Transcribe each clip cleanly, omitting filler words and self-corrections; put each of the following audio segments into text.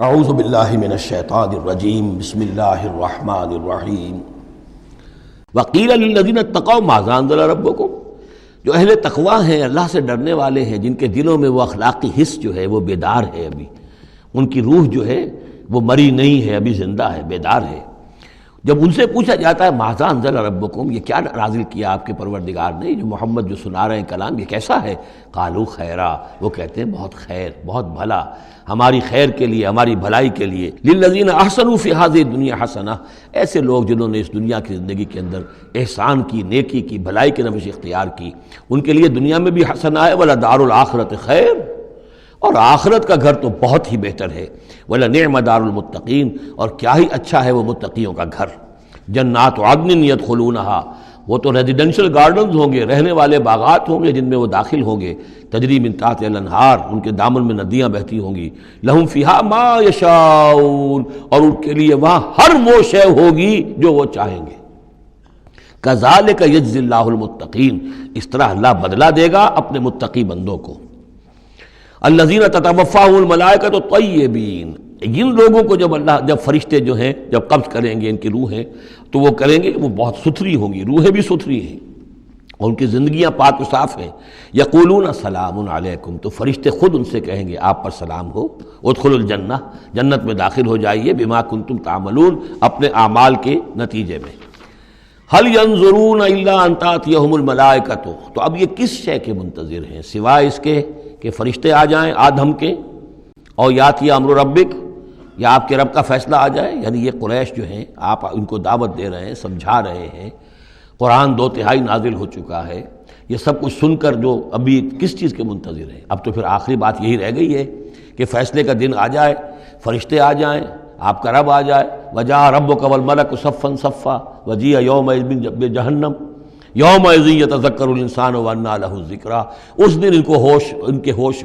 اعوذ باللہ من الشیطان الرجیم بسم اللہ الرحمن الرحیم وقیل للذین اتقوا ماذا انزل ربکم، جو اہل تقوی ہیں، اللہ سے ڈرنے والے ہیں، جن کے دلوں میں وہ اخلاقی حس جو ہے وہ بیدار ہے، ابھی ان کی روح جو ہے وہ مری نہیں ہے، ابھی زندہ ہے، بیدار ہے۔ جب ان سے پوچھا جاتا ہے ماذا انزل ربکم، یہ کیا نازل کیا آپ کے پروردگار نے، جو محمد جو سنا رہے ہیں کلام، یہ کیسا ہے؟ قالوا خیرا، وہ کہتے ہیں بہت خیر، بہت بھلا، ہماری خیر کے لیے، ہماری بھلائی کے لیے۔ للذین احسنوا فی ہذہ الدنیا حسنہ، ایسے لوگ جنہوں نے اس دنیا کی زندگی کے اندر احسان کی، نیکی کی، بھلائی کی روش اختیار کی، ان کے لیے دنیا میں بھی حسنہ ہے، ولدار الآخرۃ خیر، اور آخرت کا گھر تو بہت ہی بہتر ہے، وَلَنِعْمَ دَارُ الْمُتَّقِينَ، اور کیا ہی اچھا ہے وہ متقیوں کا گھر۔ جنات عدن يدخلونها، وہ تو ریزیڈینشل گارڈنز ہوں گے، رہنے والے باغات ہوں گے جن میں وہ داخل ہوں گے، تجری من تحتها الانہار، ان کے دامن میں ندیاں بہتی ہوں گی، لہم فیہا ما یشاؤون، اور ان کے لیے وہاں ہر وہ شے ہوگی جو وہ چاہیں گے۔ کذالک یجزی اللہ المتقین، اس طرح اللہ بدلہ دے گا اپنے متقی بندوں کو۔ الذین تتوفاہم الملائکۃ طیبین، جن لوگوں کو جب فرشتے جو ہیں جب قبض کریں گے ان کی روحیں، تو وہ کریں گے، وہ بہت ستھری ہوں گی، روحیں بھی ستھری ہیں اور ان کی زندگیاں پاک و صاف ہیں۔ یقولون سلام علیکم، تو فرشتے خود ان سے کہیں گے آپ پر سلام ہو، ادخلوا الجنہ، جنت میں داخل ہو جائیے، بما کنتم تعملون، اپنے اعمال کے نتیجے میں۔ هل ينظرون الا ان تاتيهم الملائکۃ، تو اب یہ کس شے کے منتظر ہیں سوائے اس کے کہ فرشتے آ جائیں آدم کے، اور یاتی امر ربک، یا آپ کے رب کا فیصلہ آ جائے۔ یعنی یہ قریش جو ہیں، آپ ان کو دعوت دے رہے ہیں، سمجھا رہے ہیں، قرآن 2/3 نازل ہو چکا ہے، یہ سب کچھ سن کر جو ابھی کس چیز کے منتظر ہیں؟ اب تو پھر آخری بات یہی رہ گئی ہے کہ فیصلے کا دن آ جائے، فرشتے آ جائیں، آپ کا رب آ جائے، وجاء ربک والملک صفا صفا وجیء یومئذ بجہنم یومئذ یتذکر الانسان وانیٰ لہ الذکریٰ، اس دن ان کو ہوش، ان کے ہوش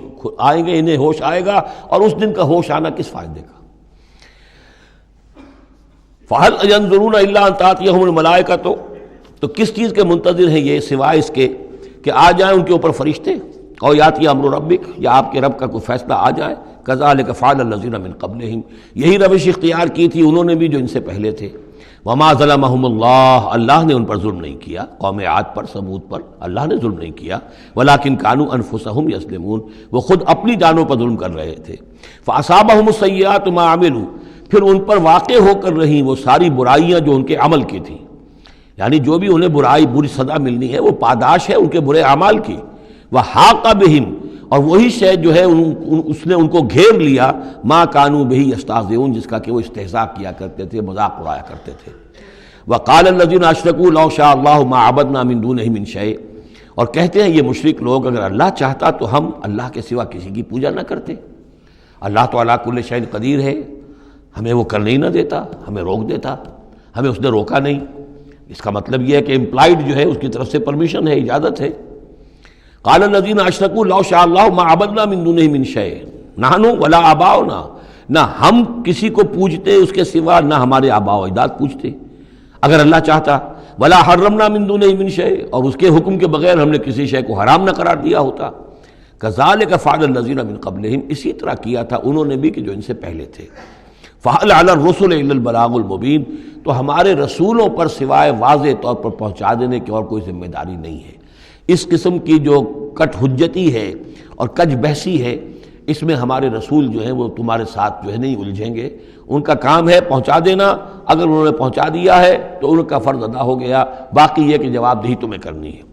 آئیں گے، انہیں ہوش آئے گا، اور اس دن کا ہوش آنا کس فائدے کا؟ فَهَلْ يَنظُرُونَ إِلَّا أَن تَأْتِيَهُمُ الْمَلَائِكَةُ، تو کس چیز کے منتظر ہیں یہ سوائے اس کے کہ آ جائیں ان کے اوپر فرشتے، اور یاتی امر ربک، یا آپ کے رب کا کوئی فیصلہ آ جائے۔ کذالک فعل الذین من قبلہم، یہی روش اختیار کی تھی انہوں نے بھی جو ان سے پہلے تھے۔ وما ظلمہم اللہ، اللہ نے ان پر ظلم نہیں کیا، قوم عاد پر، ثمود پر اللہ نے ظلم نہیں کیا، ولکن کانوا انفسہم یظلمون، وہ خود اپنی جانوں پر ظلم کر رہے تھے۔ فاصابہم السیئات ما عملوا، پھر ان پر واقع ہو کر رہیں وہ ساری برائیاں جو ان کے عمل کی تھیں، یعنی جو بھی انہیں بری سزا ملنی ہے وہ پاداش ہے ان کے برے اعمال کی۔ وحاق بہم، اور وہی شے جو ہے اس نے ان کو گھیر لیا، ما کانوا بہ یستہزئون، جس کا کہ وہ استہزاء کیا کرتے تھے، مذاق اڑایا کرتے تھے۔ وقال الذین اشرکوا لو شاء اللہ ما عبدنا من دونہ من شیء، اور کہتے ہیں یہ مشرک لوگ اگر اللہ چاہتا تو ہم اللہ کے سوا کسی کی پوجا نہ کرتے۔ اللہ تو علی کل شیء قدیر ہے، ہمیں وہ کرنے ہی نہ دیتا، ہمیں روک دیتا، ہمیں اس نے روکا نہیں۔ اس کا مطلب یہ ہے کہ امپلائڈ جو ہے اس کی طرف سے پرمیشن ہے، اجازت ہے۔ قال الذین اشرکوا لو شاء اللہ ما عبدنا من دونہ من شیء نحن ولا آباؤنا، نہ ہم کسی کو پوجتے اس کے سوا، نہ ہمارے آباء و اجداد پوجتے اگر اللہ چاہتا۔ ولا حرمنا من دونہ من شیء، اور اس کے حکم کے بغیر ہم نے کسی شے کو حرام نہ قرار دیا ہوتا۔ کذالک فعل الذین من قبلہم، اسی طرح کیا تھا انہوں نے بھی کہ جو ان سے پہلے تھے۔ فَهَلْ عَلَى الرُّسُلِ إِلَّا الْبَلَاغُ الْمُبِينُ، تو ہمارے رسولوں پر سوائے واضح طور پر پہنچا دینے کی اور کوئی ذمہ داری نہیں ہے۔ اس قسم کی جو کٹ حجتی ہے اور کج بحثی ہے، اس میں ہمارے رسول جو ہیں وہ تمہارے ساتھ جو ہے نہیں الجھیں گے، ان کا کام ہے پہنچا دینا، اگر انہوں نے پہنچا دیا ہے تو ان کا فرض ادا ہو گیا، باقی یہ کہ جواب دہی تمہیں کرنی ہے۔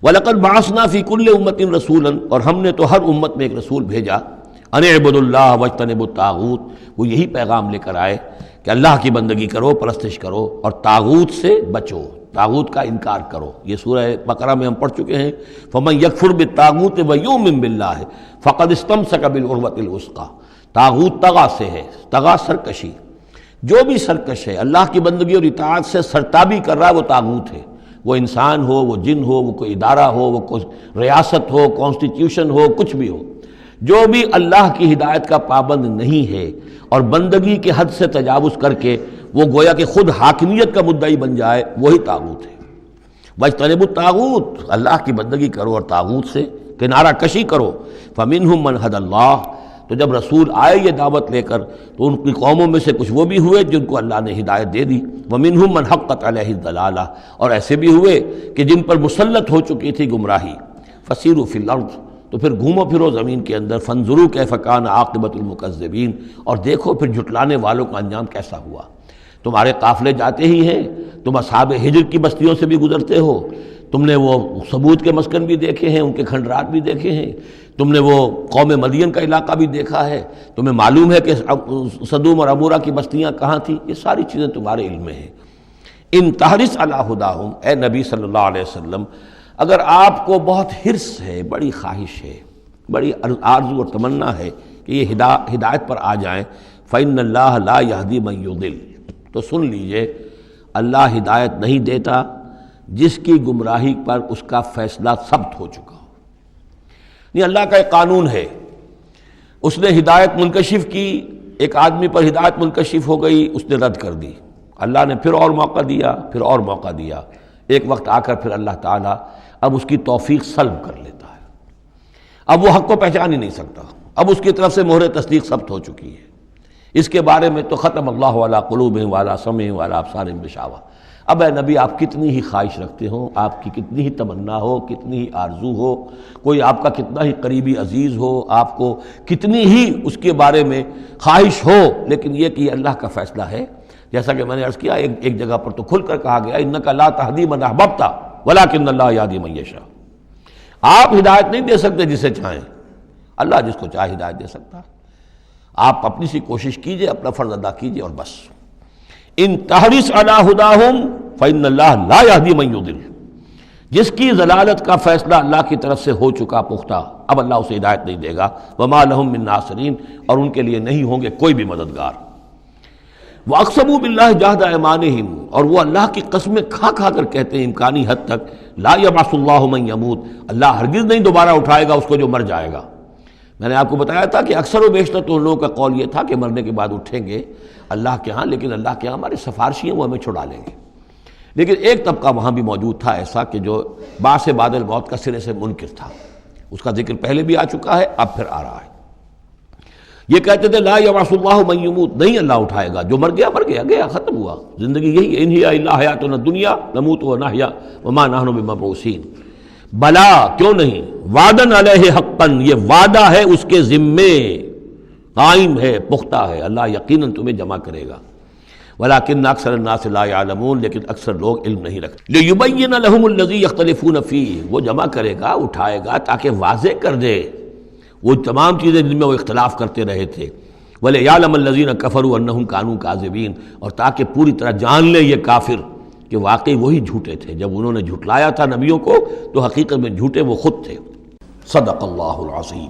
وَلَقَدْ بَعَثْنَا فِي كُلِّ أُمَّةٍ رَسُولًا، اور ہم نے تو ہر امت میں ایک رسول بھیجا، ان اعبدوا اللہ واجتنبوا الطاغوت، وہ یہی پیغام لے کر آئے کہ اللہ کی بندگی کرو، پرستش کرو، اور طاغوت سے بچو، طاغوت کا انکار کرو۔ یہ سورہ بقرہ میں ہم پڑھ چکے ہیں۔ فمن یکفر بالطاغوت ویؤمن باللہ فقد استمسک بالعروۃ الوثقی، طاغوت طغا سے ہے، طغا سرکشی، جو بھی سرکش ہے اللہ کی بندگی اور اطاعت سے سرتابی کر رہا ہے وہ طاغوت ہے، وہ انسان ہو، وہ جن ہو، وہ کوئی ادارہ ہو، وہ کوئی ریاست ہو، کانسٹیٹیوشن ہو، کچھ بھی ہو، جو بھی اللہ کی ہدایت کا پابند نہیں ہے اور بندگی کے حد سے تجاوز کر کے وہ گویا کہ خود حاکمیت کا مدعی بن جائے، وہی طاغوت ہے۔ واجتنبوا الطاغوت، اللہ کی بندگی کرو اور طاغوت سے کنارہ کشی کرو۔ فمنہم من ھدی اللہ، تو جب رسول آئے یہ دعوت لے کر تو ان کی قوموں میں سے کچھ وہ بھی ہوئے جن کو اللہ نے ہدایت دے دی، وَمِنْهُمْ مَنْ حَقَّتْ عَلَيْهِ الضَّلَالَةُ، اور ایسے بھی ہوئے کہ جن پر مسلط ہو چکی تھی گمراہی۔ فَسِيرُوا فِي الْأَرْضِ، تو پھر گھومو پھرو زمین کے اندر، فَانظُرُوا كَيْفَ كَانَ عَاقِبَةُ الْمُكَذِّبِينَ، اور دیکھو پھر جھٹلانے والوں کا انجام کیسا ہوا۔ تمہارے قافلے جاتے ہی ہیں، تم اصحاب ہجر کی بستیوں سے بھی گزرتے ہو، تم نے وہ ثمود کے مسکن بھی دیکھے ہیں، ان کے کھنڈرات بھی دیکھے ہیں، تم نے وہ قوم مدین کا علاقہ بھی دیکھا ہے، تمہیں معلوم ہے کہ سدوم اور عمورہ کی بستیاں کہاں تھیں، یہ ساری چیزیں تمہارے علم میں ہیں۔ ان تحرص علی ہداہم، اے نبی صلی اللہ علیہ وسلم، اگر آپ کو بہت حرص ہے، بڑی خواہش ہے، بڑی آرزو اور تمنا ہے کہ یہ ہدایت پر آ جائیں، فإن اللہ لا یہدی من یضل، تو سن لیجئے اللہ ہدایت نہیں دیتا جس کی گمراہی پر اس کا فیصلہ ثبت ہو چکا ہو۔ نہیں، اللہ کا ایک قانون ہے، اس نے ہدایت منکشف کی، ایک آدمی پر ہدایت منکشف ہو گئی، اس نے رد کر دی، اللہ نے پھر اور موقع دیا، پھر اور موقع دیا، ایک وقت آ کر پھر اللہ تعالیٰ اب اس کی توفیق سلب کر لیتا ہے، اب وہ حق کو پہچان ہی نہیں سکتا، اب اس کی طرف سے مہر تصدیق ثبت ہو چکی ہے۔ اس کے بارے میں تو ختم اللہ علی قلوبہم وعلی سمعہم وعلی ابصارہم غشاوہ۔ اب اے نبی، آپ کتنی ہی خواہش رکھتے ہو، آپ کی کتنی ہی تمنا ہو، کتنی ہی آرزو ہو، کوئی آپ کا کتنا ہی قریبی عزیز ہو، آپ کو کتنی ہی اس کے بارے میں خواہش ہو، لیکن یہ کہ یہ اللہ کا فیصلہ ہے۔ جیسا کہ میں نے عرض کیا، ایک جگہ پر تو کھل کر کہا گیا انک لا تہدی من احببت ولکن اللہ یہدی من یشاء، آپ ہدایت نہیں دے سکتے جسے چاہیں، اللہ جس کو چاہے ہدایت دے سکتا ہے۔ آپ اپنی سی کوشش کیجئے، اپنا فرض ادا کیجئے اور بس۔ ان تحرص علی ہداہم فإن اللہ لا یہدی من یضل، جس کی ضلالت کا فیصلہ اللہ کی طرف سے ہو چکا پختہ، اب اللہ اسے ہدایت نہیں دے گا۔ وما لہم من ناصرین، اور ان کے لیے نہیں ہوں گے کوئی بھی مددگار۔ وَأَقْسَمُوا بِاللَّهِ جَهْدَ أَيْمَانِهِمْ، اور وہ اللہ کی قسمیں کھا کھا کر کہتے ہیں امکانی حد تک، لا یبعث اللہ من یموت، اللہ ہرگز نہیں دوبارہ اٹھائے گا اس کو جو مر جائے گا۔ میں نے آپ کو بتایا تھا کہ اکثر و بیشتر تو ان لوگوں کا قول یہ تھا کہ مرنے کے بعد اٹھیں گے اللہ کے ہاں، لیکن اللہ کے ہاں ہمارے سفارشی ہیں، وہ ہمیں چھڑا لیں گے۔ لیکن ایک طبقہ وہاں بھی موجود تھا ایسا کہ جو بعث بعد الموت کا سرے سے منکر تھا، اس کا ذکر پہلے بھی آ چکا ہے، اب پھر آ رہا ہے۔ یہ کہتے تھے لا یبعث اللہ من یموت، نہیں اللہ اٹھائے گا، جو مر گیا مر گیا، گیا ختم ہوا، زندگی یہی ہے، ان ہی الا حیاتنا الدنیا نموت ونحیا وما نحن بمبعوثین۔ بلا، کیوں نہیں، وعدن علیہ حقاً، یہ وعدہ ہے اس کے ذمے، قائم ہے، پختہ ہے، اللہ یقیناً تمہیں جمع کرے گا۔ ولیکن اکثر الناس لا یعلمون، لیکن اکثر لوگ علم نہیں رکھتے۔ لیبین لہم الذی یختلفون فیہ، وہ جمع کرے گا، اٹھائے گا تاکہ واضح کر دے وہ تمام چیزیں جن میں وہ اختلاف کرتے رہے تھے۔ ولیعلم الذین کفروا انہم کانوا کاذبین، اور تاکہ پوری طرح جان لے یہ کافر کہ واقعی وہی جھوٹے تھے، جب انہوں نے جھٹلایا تھا نبیوں کو تو حقیقت میں جھوٹے وہ خود تھے۔ صدق اللہ العظیم۔